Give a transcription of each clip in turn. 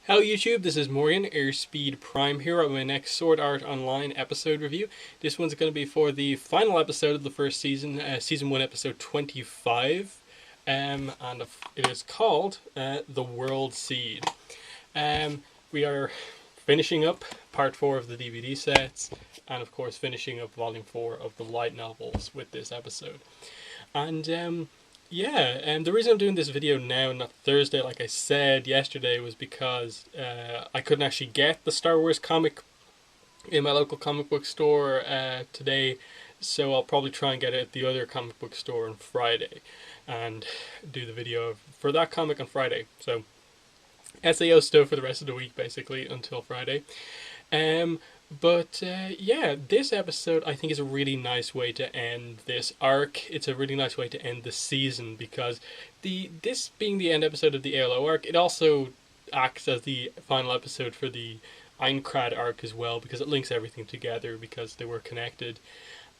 Hello YouTube, this is Morgan, Airspeed Prime here on my next Sword Art Online episode review. This one's going to be for the final episode of the first season, Season 1 episode 25, and it is called The World Seed. We are finishing up part 4 of the DVD sets, and of course finishing up volume 4 of the light novels with this episode. And the reason I'm doing this video now, not Thursday, like I said yesterday, was because I couldn't actually get the Star Wars comic in my local comic book store today, so I'll probably try and get it at the other comic book store on Friday and do the video for that comic on Friday. So SAO stuff for the rest of the week, basically, until Friday. This episode I think is a really nice way to end this arc. It's a really nice way to end the season because this being the end episode of the ALO arc, it also acts as the final episode for the Aincrad arc as well because it links everything together because they were connected.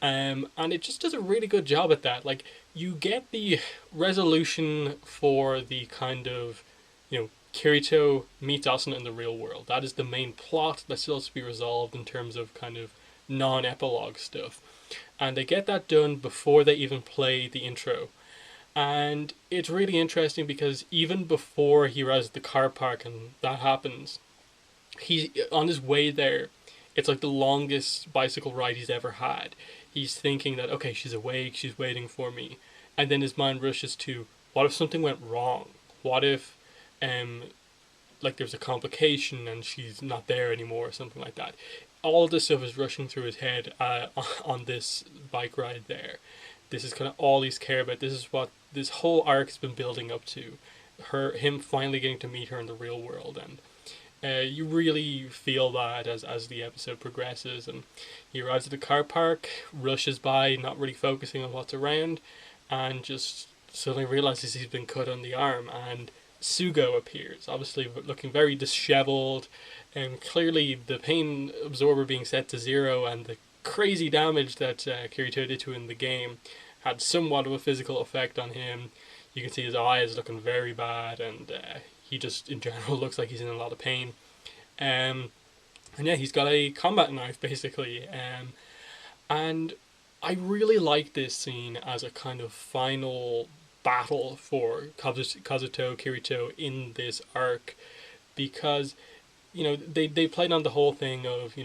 And it just does a really good job at that. Like, you get the resolution for the kind of, Kirito meets Asuna in the real world. That is the main plot that still has to be resolved in terms of kind of non-epilogue stuff. And they get that done before they even play the intro. And it's really interesting because even before he arrives at the car park and that happens, he's on his way there. It's like the longest bicycle ride he's ever had. He's thinking that, okay, she's awake, she's waiting for me. And then his mind rushes to, what if something went wrong? What if there's a complication and she's not there anymore or something like that. All of this stuff is rushing through his head on this bike ride there. This is kind of all he's care about. This is what this whole arc has been building up to. Him finally getting to meet her in the real world, and you really feel that as the episode progresses. And he arrives at the car park, rushes by, not really focusing on what's around, and just suddenly realizes he's been cut on the arm, and Sugo appears, obviously looking very disheveled, and clearly the pain absorber being set to 0 and the crazy damage that Kirito did to him in the game had somewhat of a physical effect on him. You can see his eyes looking very bad, and he just in general looks like he's in a lot of pain. And yeah, he's got a combat knife basically, and I really like this scene as a kind of final battle for Kazuto Kirito in this arc, because they played on the whole thing of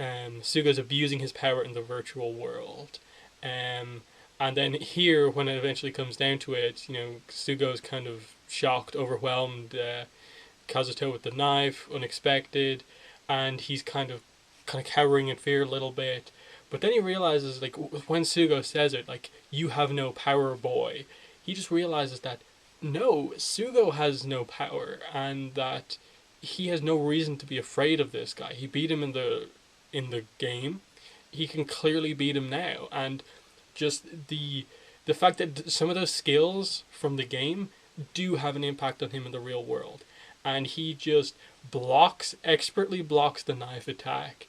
Sugo's abusing his power in the virtual world, and then here when it eventually comes down to it, Sugo's kind of shocked, overwhelmed, Kazuto with the knife, unexpected, and he's kind of cowering in fear a little bit. But then he realizes, like, when Sugo says it, like, you have no power, boy, he just realizes that, no, Sugo has no power, and that he has no reason to be afraid of this guy. He beat him in the game. He can clearly beat him now. And just the fact that some of those skills from the game do have an impact on him in the real world. And he just expertly blocks the knife attack,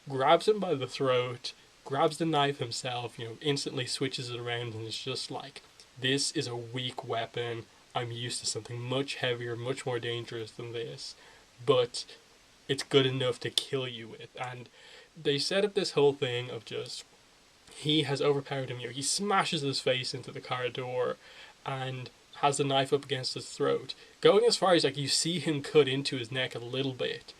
grabs him by the throat, grabs the knife himself, instantly switches it around, and it's just like, this is a weak weapon. I'm used to something much heavier, much more dangerous than this, but it's good enough to kill you with. And they set up this whole thing of just, he has overpowered him. He smashes his face into the car door and has the knife up against his throat, going as far as, like, you see him cut into his neck a little bit,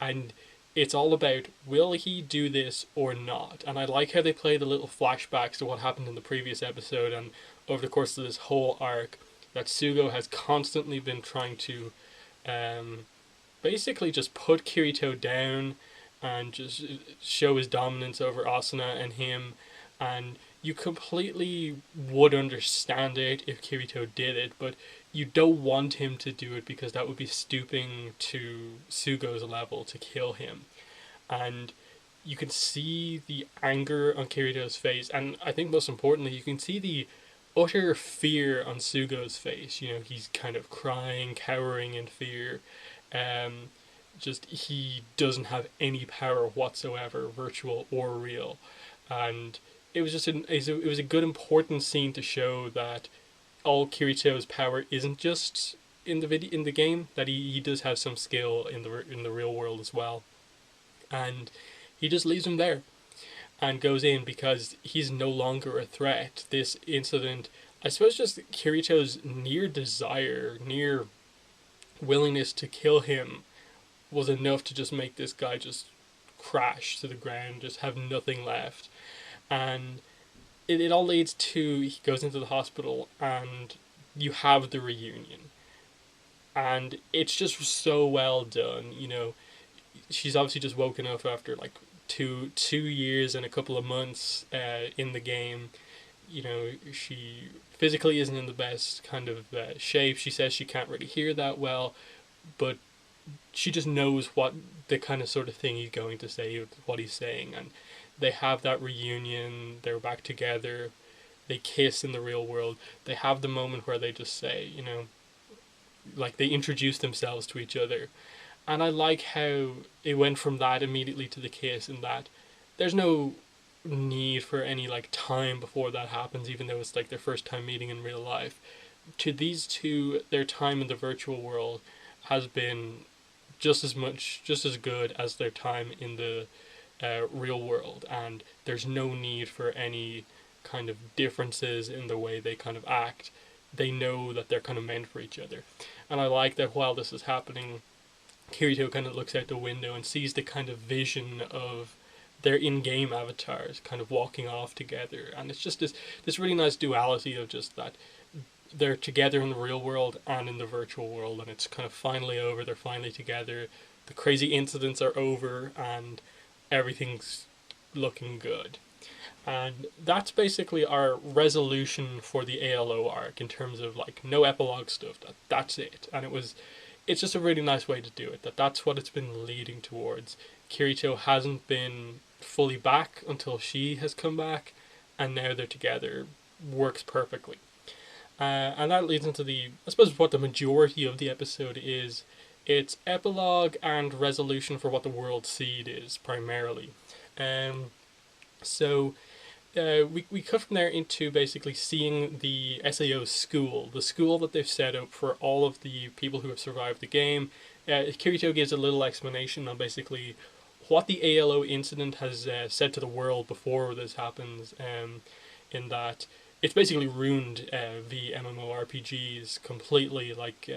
and it's all about, will he do this or not? And I like how they play the little flashbacks to what happened in the previous episode and over the course of this whole arc, that Sugo has constantly been trying to basically just put Kirito down and just show his dominance over Asuna and him. And you completely would understand it if Kirito did it, but you don't want him to do it because that would be stooping to Sugo's level to kill him. And you can see the anger on Kirito's face, and I think most importantly, you can see the utter fear on Sugo's face. He's kind of crying, cowering in fear. Just, he doesn't have any power whatsoever, virtual or real. And it was just it was a good important scene to show that all Kirito's power isn't just in the game, that he does have some skill in the real world as well, and he just leaves him there and goes in because he's no longer a threat. This incident, I suppose, just Kirito's near desire, near willingness to kill him was enough to just make this guy just crash to the ground, just have nothing left. And it all leads to he goes into the hospital and you have the reunion. And it's just so well done, you know. She's obviously just woken up after like two years and a couple of months in the game. You know, she physically isn't in the best kind of shape. She says she can't really hear that well, but she just knows what the kind of sort of thing he's going to say, what he's saying, and they have that reunion. They're back together. They kiss in the real world. They have the moment where they just say, you know, like they introduce themselves to each other, and I like how it went from that immediately to the kiss, and that there's no need for any like time before that happens, even though it's like their first time meeting in real life. To these two, their time in the virtual world has been just as good as their time in the real world, and there's no need for any kind of differences in the way they kind of act. They know that they're kind of meant for each other, and I like that while this is happening, Kirito kind of looks out the window and sees the kind of vision of their in-game avatars kind of walking off together, and it's just this really nice duality of just that they're together in the real world and in the virtual world, and it's kind of finally over. They're finally together. The crazy incidents are over, and everything's looking good. And that's basically our resolution for the ALO arc in terms of like no epilogue stuff. That's it, and it's just a really nice way to do it. That's what it's been leading towards. Kirito hasn't been fully back until she has come back, and now they're together. Works perfectly. And that leads into I suppose, what the majority of the episode is. It's epilogue and resolution for what the world seed is, primarily. So we cut from there into basically seeing the SAO school, the school that they've set up for all of the people who have survived the game. Kirito gives a little explanation on basically what the ALO incident has said to the world before this happens, in that it's basically ruined the MMORPGs completely. Like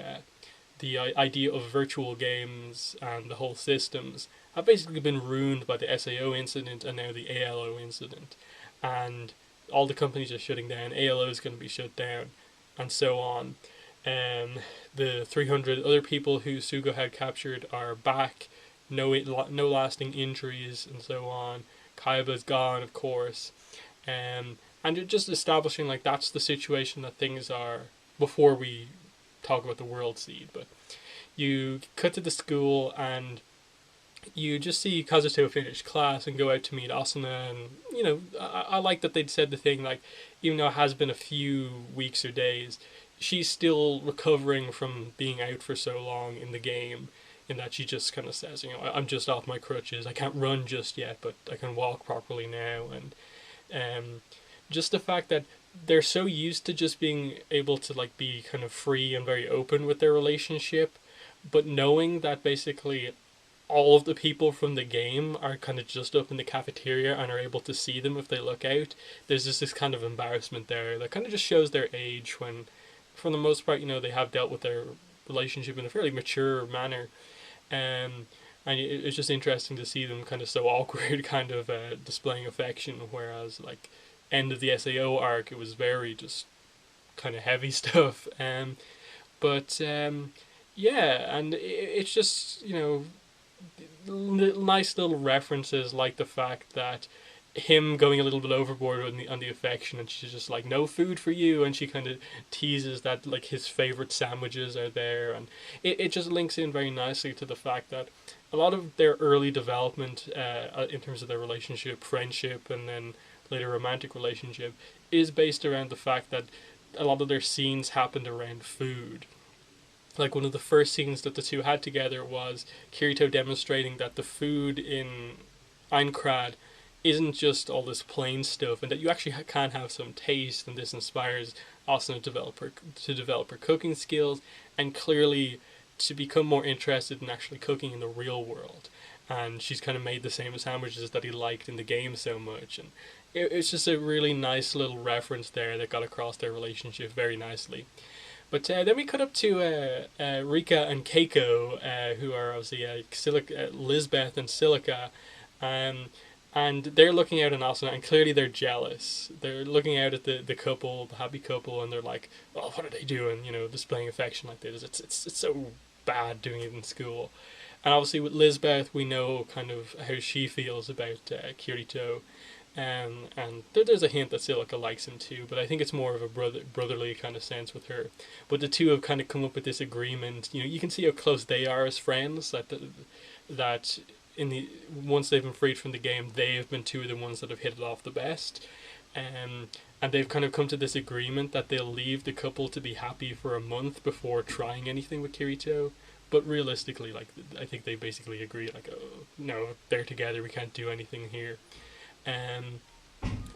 the idea of virtual games and the whole systems have basically been ruined by the SAO incident and now the ALO incident. And all the companies are shutting down. ALO is going to be shut down, and so on. The 300 other people who Sugo had captured are back. No lasting injuries, and so on. Kaiba's gone, of course. And you're just establishing like that's the situation that things are before we talk about the world seed. But you cut to the school and you just see Kazuto finish class and go out to meet Asuna, and you know I like that they'd said the thing like, even though it has been a few weeks or days, she's still recovering from being out for so long in the game, in that she just kind of says, you know, I'm just off my crutches, I can't run just yet, but I can walk properly now. And just the fact that they're so used to just being able to like be kind of free and very open with their relationship, but knowing that basically all of the people from the game are kind of just up in the cafeteria and are able to see them if they look out, there's just this kind of embarrassment there that kind of just shows their age, when for the most part, you know, they have dealt with their relationship in a fairly mature manner. And it's just interesting to see them kind of so awkward, kind of displaying affection, whereas like end of the SAO arc, it was very just kind of heavy stuff. But yeah, and it's just, you know, nice little references, like the fact that him going a little bit overboard on the affection, and she's just like, no food for you, and she kind of teases that like his favorite sandwiches are there, and it just links in very nicely to the fact that a lot of their early development in terms of their relationship, friendship, and then later romantic relationship is based around the fact that a lot of their scenes happened around food. Like one of the first scenes that the two had together was Kirito demonstrating that the food in Aincrad isn't just all this plain stuff, and that you actually can have some taste, and this inspires Asuna to develop her cooking skills, and clearly to become more interested in actually cooking in the real world. And she's kind of made the same sandwiches that he liked in the game so much, and it's just a really nice little reference there that got across their relationship very nicely. But then we cut up to Rika and Keiko, who are obviously Lisbeth and Silica, um, and they're looking out on Asuna, and clearly they're jealous. They're looking out at the couple, the happy couple, and they're like, "Oh, what are they doing? You know, displaying affection like this. It's so bad doing it in school." And obviously with Lisbeth, we know kind of how she feels about Kirito, and there's a hint that Silica likes him too, but I think it's more of a brotherly kind of sense with her. But the two have kind of come up with this agreement. You know, you can see how close they are as friends. That in the once they've been freed from the game, they have been two of the ones that have hit it off the best. And they've kind of come to this agreement that they'll leave the couple to be happy for a month before trying anything with Kirito. But realistically, like I think they basically agree, like, oh no, they're together, we can't do anything here. Um,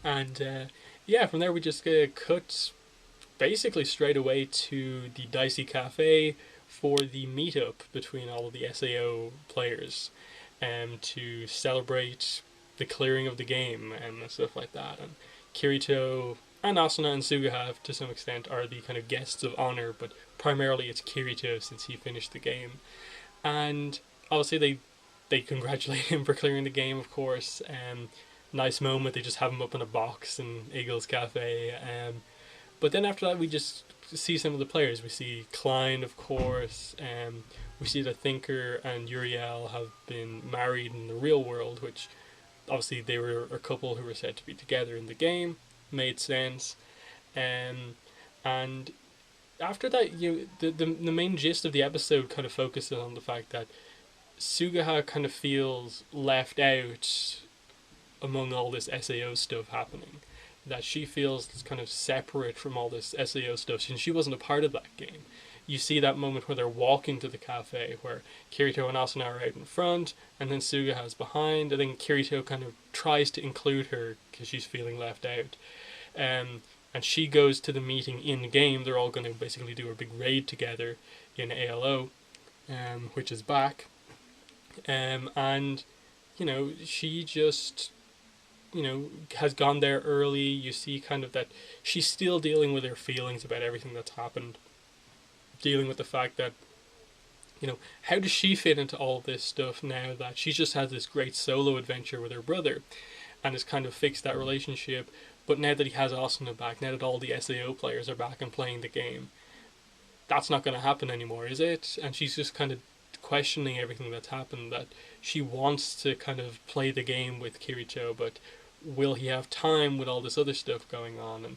and yeah, from there we just cut basically straight away to the Dicey Cafe for the meetup between all of the SAO players, to celebrate the clearing of the game and stuff like that. And Kirito and Asuna and Sugaha, to some extent, are the kind of guests of honor, but primarily it's Kirito since he finished the game. And obviously they congratulate him for clearing the game, of course. Nice moment. They just have him up in a box in Eagle's Cafe. But then after that, we just see some of the players. We see Klein, of course. We see that Thinker and Uriel have been married in the real world, which obviously they were a couple who were said to be together in the game. Made sense. And after that, the main gist of the episode kind of focuses on the fact that Sugaha kind of feels left out among all this SAO stuff happening. That she feels kind of separate from all this SAO stuff since she wasn't a part of that game. You see that moment where they're walking to the cafe where Kirito and Asuna are out in front and then Sugaha's behind, and then Kirito kind of tries to include her because she's feeling left out. And she goes to the meeting in game. They're all going to basically do a big raid together in ALO, which is back. And, she just, has gone there early. You see kind of that she's still dealing with her feelings about everything that's happened. Dealing with the fact that, how does she fit into all this stuff now that she's just had this great solo adventure with her brother and has kind of fixed that relationship. But now that he has Asuna back, now that all the SAO players are back and playing the game, that's not going to happen anymore, is it? And she's just kind of questioning everything that's happened, that she wants to kind of play the game with Kirito, but will he have time with all this other stuff going on? And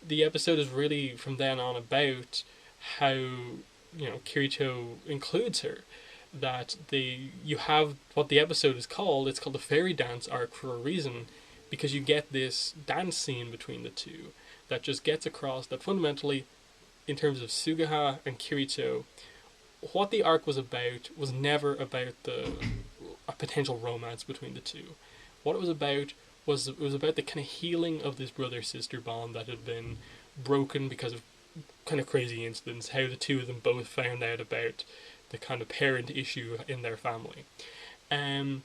the episode is really from then on about how, Kirito includes her. That you have what the episode is called, it's called the fairy dance arc for a reason, because you get this dance scene between the two that just gets across that fundamentally, in terms of Sugaha and Kirito, what the arc was about was never about a potential romance between the two. What it was about was the kind of healing of this brother-sister bond that had been broken because of kind of crazy incidents, how the two of them both found out about the kind of parent issue in their family. And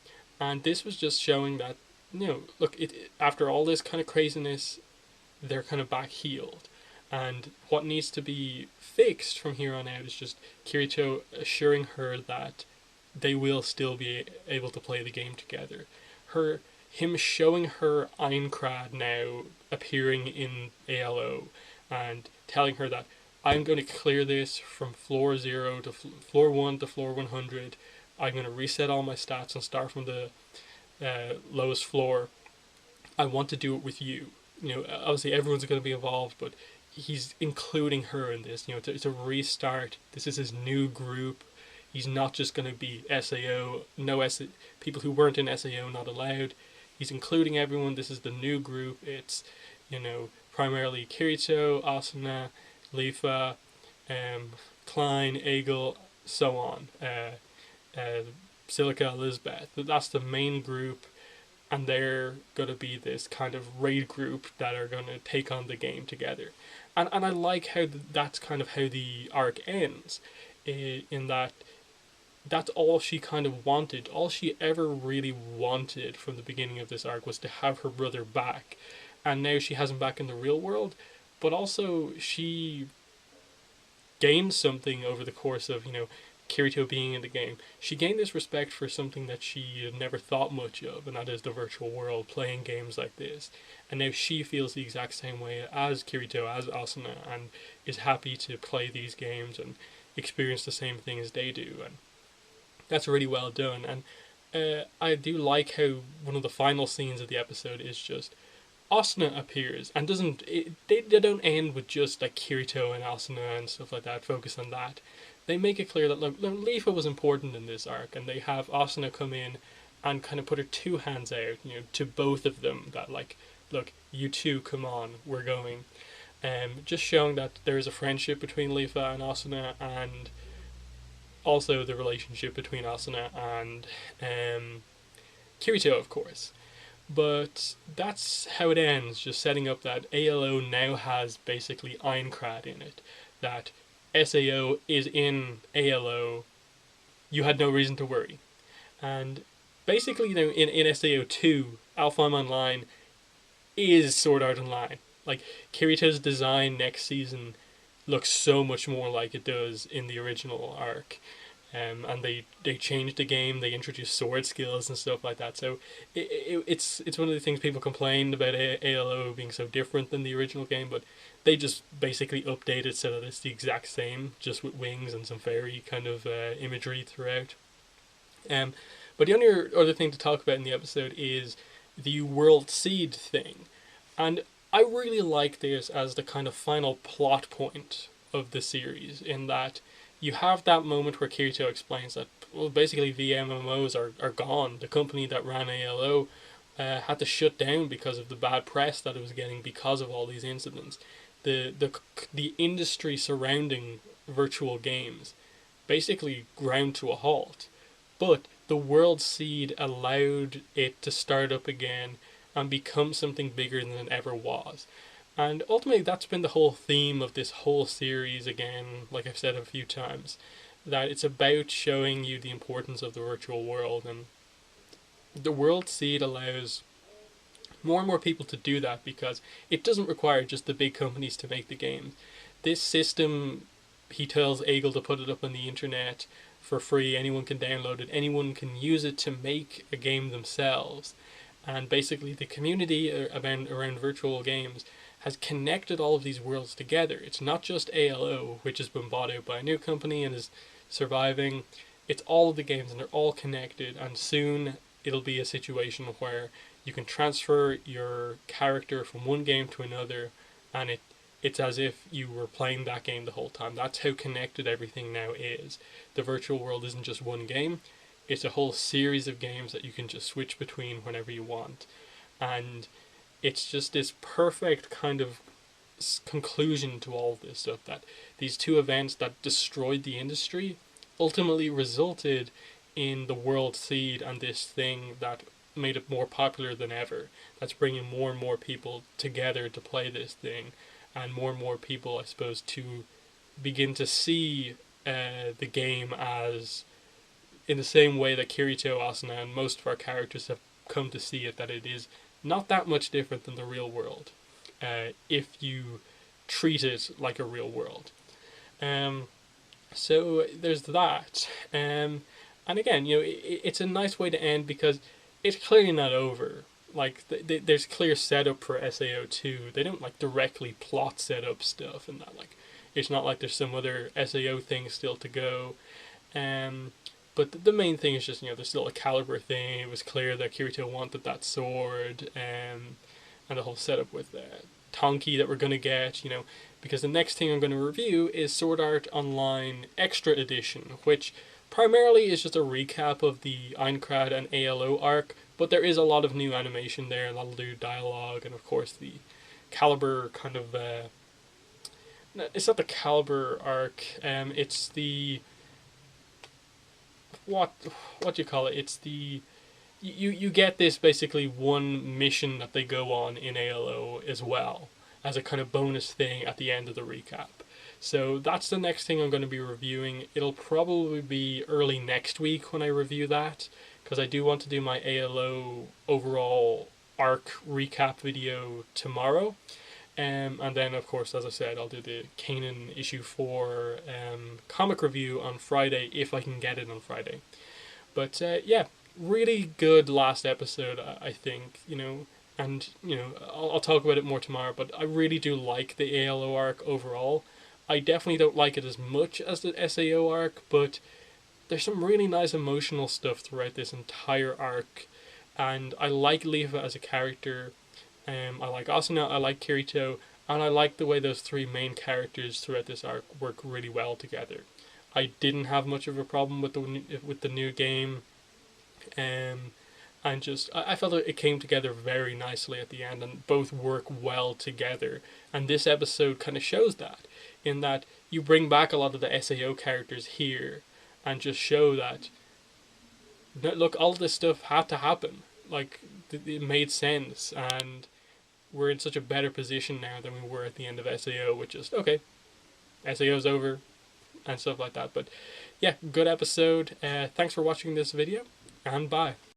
this was just showing that, look, after all this kind of craziness, they're kind of back healed. And what needs to be fixed from here on out is just Kirito assuring her that they will still be able to play the game together. Him showing her Aincrad now appearing in ALO and telling her that I'm going to clear this from floor 0 to floor 1 to floor 100. I'm going to reset all my stats and start from the lowest floor. I want to do it with you. Obviously everyone's going to be involved, but he's including her in this, to restart. This is his new group. He's not just going to be SAO, people who weren't in SAO not allowed. He's including everyone. This is the new group. It's, primarily Kirito, Asuna, Lifa, Klein, Egel, so on. Silica, Elizabeth. That's the main group. and they're going to be this kind of raid group that are going to take on the game together. And I like how that's kind of how the arc ends, in that that's all she kind of wanted. All she ever really wanted from the beginning of this arc was to have her brother back. And now she has him back in the real world, but also she gained something over the course of, Kirito being in the game. She gained this respect for something that she had never thought much of, and that is the virtual world, playing games like this. And now she feels the exact same way as Kirito, as Asuna, and is happy to play these games and experience the same things they do. And that's really well done. And I do like how one of the final scenes of the episode is just Asuna appears and doesn't. They don't end with just like Kirito and Asuna and stuff like that. Focus on that. They make it clear that look, Leafa was important in this arc, and they have Asuna come in and kind of put her two hands out, to both of them. That like, look, you two, come on, we're going. Just showing that there is a friendship between Leafa and Asuna, and also the relationship between Asuna and Kirito, of course. But that's how it ends, just setting up that ALO now has basically Aincrad in it. That SAO is in ALO, you had no reason to worry. And basically, in SAO 2, Alfheim Online is Sword Art Online. Like, Kirito's design next season looks so much more like it does in the original arc. And they changed the game. They introduced sword skills and stuff like that. So it's one of the things people complained about ALO being so different than the original game, but they just basically updated so that it's the exact same, just with wings and some fairy kind of imagery throughout. Um, but the only other thing to talk about in the episode is the world seed thing, and I really like this as the kind of final plot point of the series, in that you have that moment where Kirito explains that, well, basically VMMOs are gone. The company that ran ALO had to shut down because of the bad press that it was getting because of all these incidents. The industry surrounding virtual games basically ground to a halt. But the World Seed allowed it to start up again and become something bigger than it ever was. And ultimately, that's been the whole theme of this whole series, again, like I've said a few times, that it's about showing you the importance of the virtual world. And the World Seed allows more and more people to do that, because it doesn't require just the big companies to make the games. This system, he tells Eagle to put it up on the internet for free. Anyone can download it. Anyone can use it to make a game themselves. And basically, the community around virtual games has connected all of these worlds together. It's not just ALO, which has been bought out by a new company and is surviving. It's all of the games, and they're all connected. And soon it'll be a situation where you can transfer your character from one game to another, and it's as if you were playing that game the whole time. That's how connected everything now is. The virtual world isn't just one game, it's a whole series of games that you can just switch between whenever you want. And it's just this perfect kind of conclusion to all of this stuff, that these two events that destroyed the industry ultimately resulted in the World Seed and this thing that made it more popular than ever. That's bringing more and more people together to play this thing, and more people, I suppose, to begin to see the game as, in the same way that Kirito, Asuna, and most of our characters have come to see it, that it is not that much different than the real world, if you treat it like a real world. So there's that. And again, it's a nice way to end, because it's clearly not over. Like, there's clear setup for SAO2. They don't, like, directly plot setup stuff, and that, like, it's not like there's some other SAO thing still to go. But the main thing is just, there's still a caliber thing. It was clear that Kirito wanted that sword, and the whole setup with Tonki that we're going to get, because the next thing I'm going to review is Sword Art Online Extra Edition, which primarily is just a recap of the Aincrad and ALO arc, but there is a lot of new animation there, a lot of new dialogue, and of course the Caliber kind of... it's not the Caliber arc, it's the... What do you call it? It's the you get this basically one mission that they go on in ALO as well as a kind of bonus thing at the end of the recap. So that's the next thing I'm going to be reviewing. It'll probably be early next week when I review that, because I do want to do my ALO overall arc recap video tomorrow. And then, of course, as I said, I'll do the Kanan issue 4 comic review on Friday if I can get it on Friday. But yeah, really good last episode, I think, and I'll talk about it more tomorrow. But I really do like the ALO arc overall. I definitely don't like it as much as the SAO arc, but there's some really nice emotional stuff throughout this entire arc, and I like Leafa as a character. I like Asuna, I like Kirito, and I like the way those three main characters throughout this arc work really well together. I didn't have much of a problem with the new game, um, and just I felt it came together very nicely at the end, and both work well together. And this episode kind of shows that, in that you bring back a lot of the SAO characters here, and just show that look, all this stuff had to happen. Like it made sense, and we're in such a better position now than we were at the end of SAO, which is okay. SAO's over and stuff like that. But yeah, good episode. Thanks for watching this video, and bye.